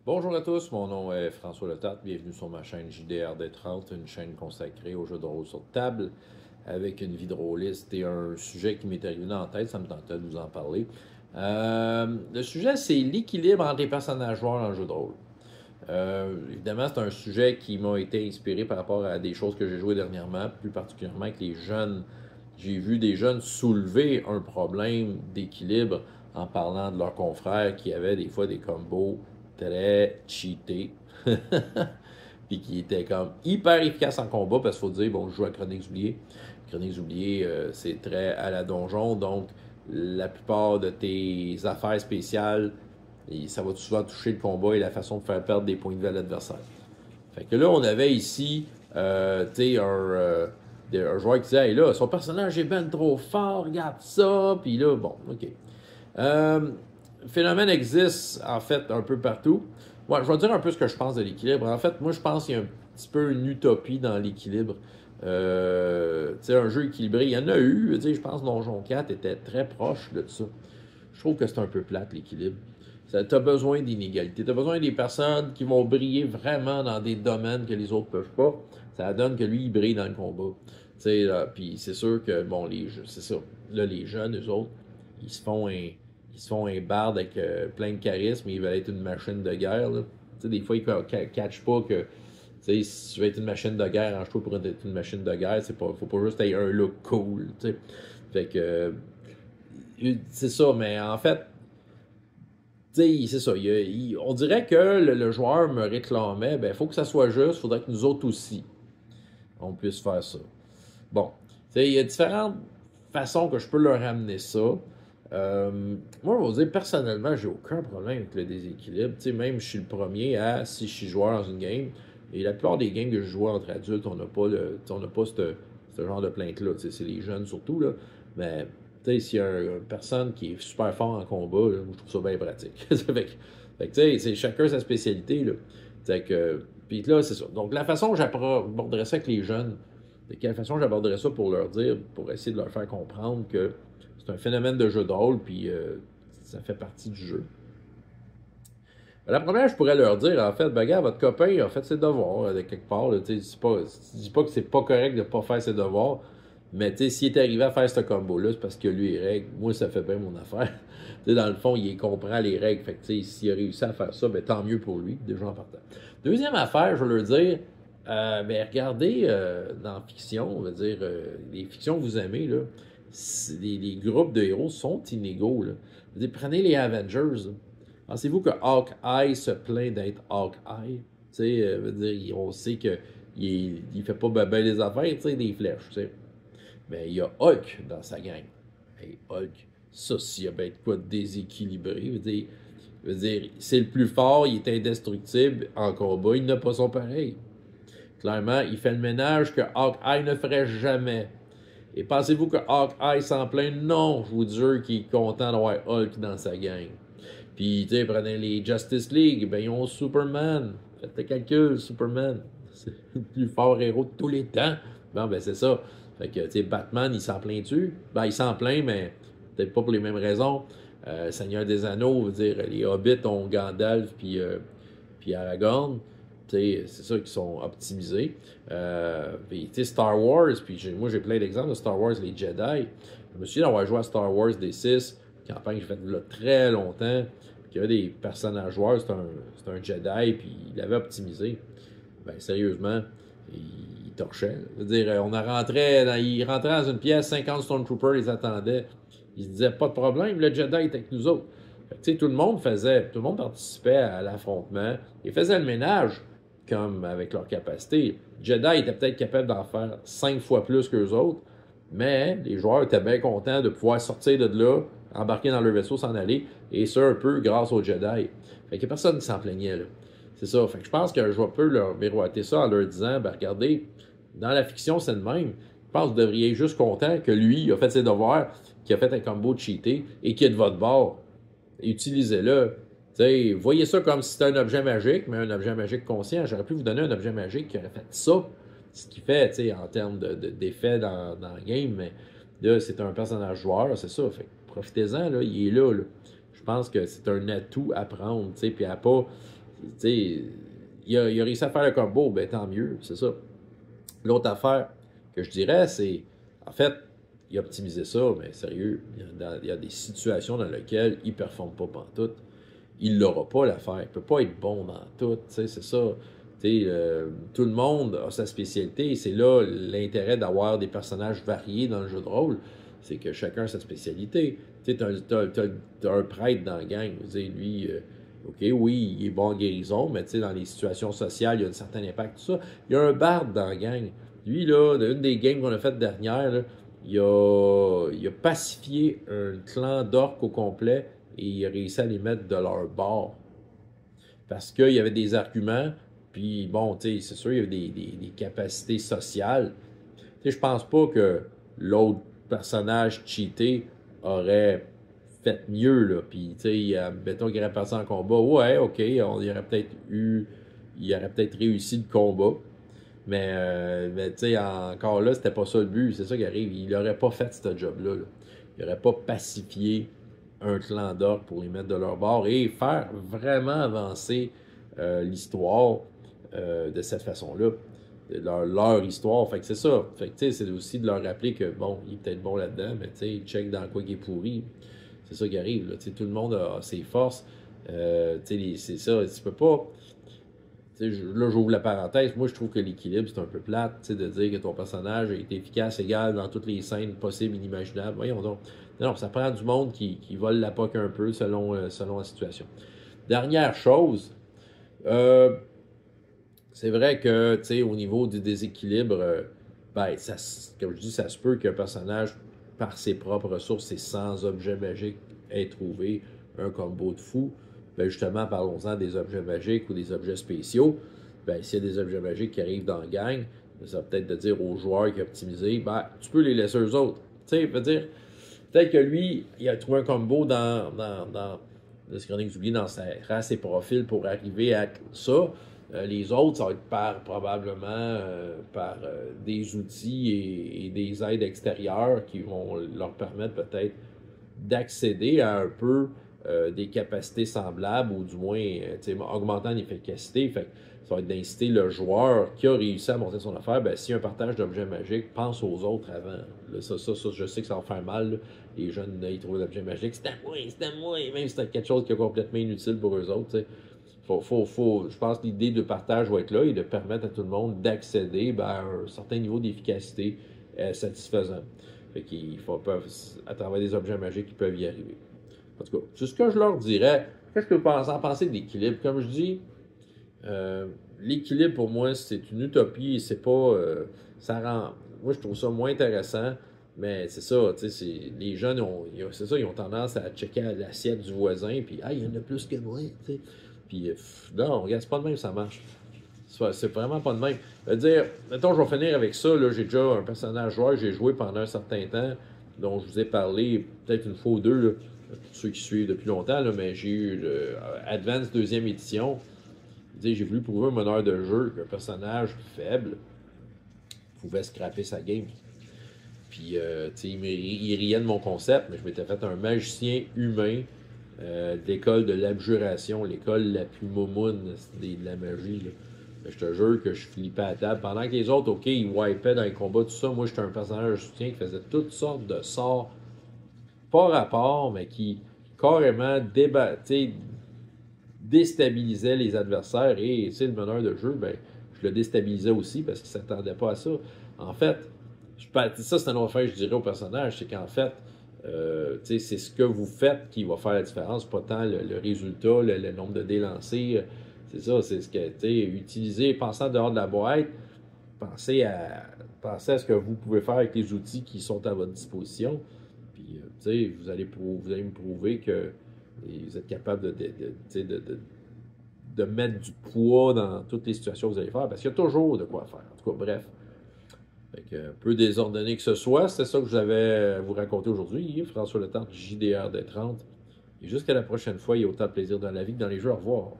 Bonjour à tous, mon nom est François Letarte, bienvenue sur ma chaîne JDRD30, une chaîne consacrée aux jeux de rôle sur table, avec une vie de rôliste et un sujet qui m'est arrivé en tête, ça me tentait de vous en parler. Le sujet, c'est l'équilibre entre les personnages joueurs dans le jeu de rôle. Évidemment, c'est un sujet qui m'a été inspiré par rapport à des choses que j'ai jouées dernièrement, plus particulièrement avec les jeunes. J'ai vu des jeunes soulever un problème d'équilibre en parlant de leurs confrères qui avaient des fois des combos très cheatés. Puis qui étaient comme hyper efficaces en combat parce qu'il faut dire, bon, je joue à Chroniques oubliées. Chroniques oubliées, c'est très à la donjon, donc la plupart de tes affaires spéciales et ça va souvent toucher le combat et la façon de faire perdre des points de vie à l'adversaire. Fait que là, on avait ici, un joueur qui disait, hey, là, son personnage est ben trop fort, regarde ça. Puis là, bon, ok. Le phénomène existe, en fait, un peu partout. Ouais, je vais dire un peu ce que je pense de l'équilibre. En fait, moi, je pense qu'il y a un petit peu une utopie dans l'équilibre. Un jeu équilibré, il y en a eu. Je pense que Donjon 4 était très proche de ça. Je trouve que c'est un peu plate, l'équilibre. Tu as besoin d'inégalité. Tu as besoin des personnes qui vont briller vraiment dans des domaines que les autres ne peuvent pas. Ça donne que lui, il brille dans le combat. Puis c'est sûr que, bon, c'est ça. Là, les jeunes, eux autres, ils se font un barde avec plein de charisme et ils veulent être une machine de guerre. Là. Des fois, ils ne catchent pas que si tu veux être une machine de guerre, arrange-toi pour être une machine de guerre. Faut pas juste avoir un look cool. T'sais. Fait que c'est ça, mais en fait, c'est ça. On dirait que le joueur me réclamait, ben, il faut que ça soit juste, il faudrait que nous autres aussi, on puisse faire ça. Bon, il y a différentes façons que je peux leur amener ça. Moi, on va dire, personnellement, j'ai aucun problème avec le déséquilibre. Même je suis le premier à, si je suis joueur dans une game, et la plupart des games que je joue entre adultes, on n'a pas, ce genre de plainte-là. C'est les jeunes surtout, là. Mais s'il y a une personne qui est super fort en combat, là, moi, je trouve ça bien pratique. C'est chacun sa spécialité, là. Puis là, c'est ça. Donc, la façon que j'aborderais ça avec les jeunes, de quelle façon j'aborderais ça pour leur dire, pour essayer de leur faire comprendre que c'est un phénomène de jeu de rôle, puis ça fait partie du jeu. La première, je pourrais leur dire, en fait, ben, gars, votre copain a fait ses devoirs de quelque part. Là, je dis pas que c'est pas correct de ne pas faire ses devoirs, mais s'il est arrivé à faire ce combo-là, c'est parce que lui, les règles, moi, ça fait bien mon affaire. Dans le fond, il comprend les règles. Fait que s'il a réussi à faire ça, ben, tant mieux pour lui, déjà en partant. Deuxième affaire, je vais leur dire, ben, regardez dans la fiction, on va dire, les fictions que vous aimez, là, les groupes de héros sont inégaux. Là. Prenez les Avengers. Pensez-vous que Hawkeye se plaint d'être Hawkeye? On sait qu'il il fait pas ben les affaires, des flèches. T'sais. Mais il y a Hulk dans sa gang. Hey, Hulk, ça, s'il y a ben de quoi de déséquilibré, c'est le plus fort, il est indestructible en combat, il n'a pas son pareil. Clairement, il fait le ménage que Hawkeye ne ferait jamais. Et pensez-vous que Hawkeye s'en plaint? Non, je vous jure qu'il est content d'avoir Hulk dans sa gang. Puis, prenez les Justice League, ben, ils ont Superman. Faites le calcul, Superman. C'est le plus fort héros de tous les temps. Bon, ben, c'est ça. Fait que, Batman, il s'en plaint-tu? Ben, il s'en plaint, mais peut-être pas pour les mêmes raisons. Seigneur des Anneaux, veut dire, les Hobbits ont Gandalf puis Aragorn. C'est ça qui sont optimisés. Puis, Star Wars, puis moi j'ai plein d'exemples de Star Wars, les Jedi. Je me souviens d'avoir joué à Star Wars des 6, campagne que j'ai faite là très longtemps. Puis il y avait des personnages joueurs, c'était un Jedi, puis il l'avait optimisé. Ben sérieusement, il torchait. Je veux dire, il rentrait dans une pièce, 50 Stormtroopers les attendaient. Il se disait, pas de problème, le Jedi est avec nous autres. Tout le monde participait à l'affrontement. Ils faisaient le ménage comme avec leur capacité. Jedi était peut-être capable d'en faire 5 fois plus qu'eux autres, mais les joueurs étaient bien contents de pouvoir sortir de là, embarquer dans leur vaisseau, s'en aller, et ça un peu grâce aux Jedi. Fait qu'il n'y a personne qui s'en plaignait, là. C'est ça. Fait que je pense que je vais un peu leur miroiter ça en leur disant, ben regardez, dans la fiction, c'est le même. Je pense que vous devriez être juste content que lui, il a fait ses devoirs, qu'il a fait un combo cheaté, et qu'il est de votre bord. Utilisez-le. Voyez ça comme si c'était un objet magique, mais un objet magique conscient. J'aurais pu vous donner un objet magique qui aurait fait ça, ce qu'il fait en termes d'effet dans le game, mais là, c'est un personnage joueur, c'est ça. Fait profitez-en, là, il est là, là. Je pense que c'est un atout à prendre, puis à pas. sais, il a réussi à faire le combo, ben tant mieux, c'est ça. L'autre affaire que je dirais, c'est, en fait, il a optimisé ça, mais sérieux, il y a des situations dans lesquelles il ne performe pas pantoute. Il l'aura pas l'affaire. Il peut pas être bon dans tout, tu sais, c'est ça. Tout le monde a sa spécialité et c'est là l'intérêt d'avoir des personnages variés dans le jeu de rôle, c'est que chacun a sa spécialité. Tu sais, t'as un prêtre dans la gang, lui, OK, oui, il est bon en guérison, mais dans les situations sociales, il y a un certain impact, tout ça. Il y a un barde dans la gang. Lui, là, une des games qu'on a faites dernière, là, il a pacifié un clan d'orques au complet et il a réussi à les mettre de leur bord. Parce qu'il y avait des arguments, puis bon, tu sais, c'est sûr, il y avait des capacités sociales. Tu sais, je pense pas que l'autre personnage cheaté aurait fait mieux, là. Puis, tu sais, mettons qu'il aurait passé en combat. Ouais, OK, il aurait peut-être réussi le combat. Mais tu sais, encore là, c'était pas ça le but. C'est ça qui arrive. Il n'aurait pas fait ce job-là. Là. Il n'aurait pas pacifié un clan d'orques pour les mettre de leur bord et faire vraiment avancer l'histoire de cette façon-là. Leur histoire. Fait que c'est ça. Fait que tu sais, c'est aussi de leur rappeler que bon, il est peut-être bon là-dedans, mais tu sais, il check dans quoi il est pourri. C'est ça qui arrive. Là. Tout le monde a ses forces. C'est ça. Tu peux pas. Là, j'ouvre la parenthèse. Moi, je trouve que l'équilibre, c'est un peu plate, de dire que ton personnage est efficace, égal dans toutes les scènes possibles, inimaginables. Voyons donc. Non, ça prend du monde qui vole la POC un peu selon la situation. Dernière chose, c'est vrai que, au niveau du déséquilibre, ben, comme je dis, ça se peut qu'un personnage, par ses propres ressources et sans objet magique, ait trouvé un combo de fou. Ben justement, parlons-en des objets magiques ou des objets spéciaux. Ben, s'il y a des objets magiques qui arrivent dans la gang, ça va peut-être de dire aux joueurs qui ont optimisé, ben, tu peux les laisser eux autres. Tu sais, veut dire, peut-être que lui, il a trouvé un combo dans le Chroniques oubliées, dans sa race et profil pour arriver à ça. Les autres, ça va être probablement par des outils et des aides extérieures qui vont leur permettre peut-être d'accéder à un peu des capacités semblables ou du moins augmentant l'efficacité. Fait que ça va être d'inciter le joueur qui a réussi à monter son affaire. Ben, s'il y a un partage d'objets magiques, pense aux autres avant. Là, ça, je sais que ça va faire mal. Là. Les jeunes, ils trouvent l'objet magique. C'est à moi, même si c'est quelque chose qui est complètement inutile pour eux autres. Je pense que l'idée de partage va être là et de permettre à tout le monde d'accéder à un certain niveau d'efficacité satisfaisant. Fait qu'ils peuvent, à travers des objets magiques, ils peuvent y arriver. En tout cas, c'est ce que je leur dirais. Qu'est-ce que vous en pensez de l'équilibre? Comme je dis, l'équilibre pour moi, c'est une utopie. C'est pas. Ça rend. Moi, je trouve ça moins intéressant. Mais c'est ça, tu sais, les jeunes, ils ont tendance à checker l'assiette du voisin, puis il y en a plus que moi, tu sais. Puis, non, regarde, c'est pas de même, ça marche. C'est vraiment pas de même. Dire, mettons, je vais finir avec ça. J'ai déjà un personnage joueur, j'ai joué pendant un certain temps, dont je vous ai parlé peut-être une fois ou deux, là, pour ceux qui suivent depuis longtemps, là, mais j'ai eu le Advance 2e édition. J'ai voulu prouver un meneur de jeu qu'un personnage faible pouvait scraper sa game. Puis, il riait de mon concept, mais je m'étais fait un magicien humain d'école de l'abjuration, l'école la plus momoune de la magie. Là. Je te jure que je flippais à table. Pendant que les autres, OK, ils wipaient dans les combats, tout ça. Moi, j'étais un personnage de soutien qui faisait toutes sortes de sorts, pas rapport, mais qui carrément déstabilisait les adversaires. Et le meneur de jeu, ben, je le déstabilisais aussi parce qu'il ne s'attendait pas à ça. En fait, ça, c'est une autre affaire que je dirais au personnage, c'est qu'en fait, c'est ce que vous faites qui va faire la différence, pas tant le résultat, le nombre de dés lancés. C'est ça, c'est ce que, utiliser, pensez en dehors de la boîte, pensez à ce que vous pouvez faire avec les outils qui sont à votre disposition. Puis, vous allez me prouver que vous êtes capable de mettre du poids dans toutes les situations que vous allez faire, parce qu'il y a toujours de quoi faire. En tout cas, bref. Fait que, un peu désordonné que ce soit, c'est ça que je vais vous raconter aujourd'hui. François Letarte, JDR des 30. Et jusqu'à la prochaine fois, il y a autant de plaisir dans la vie que dans les jeux. Au revoir.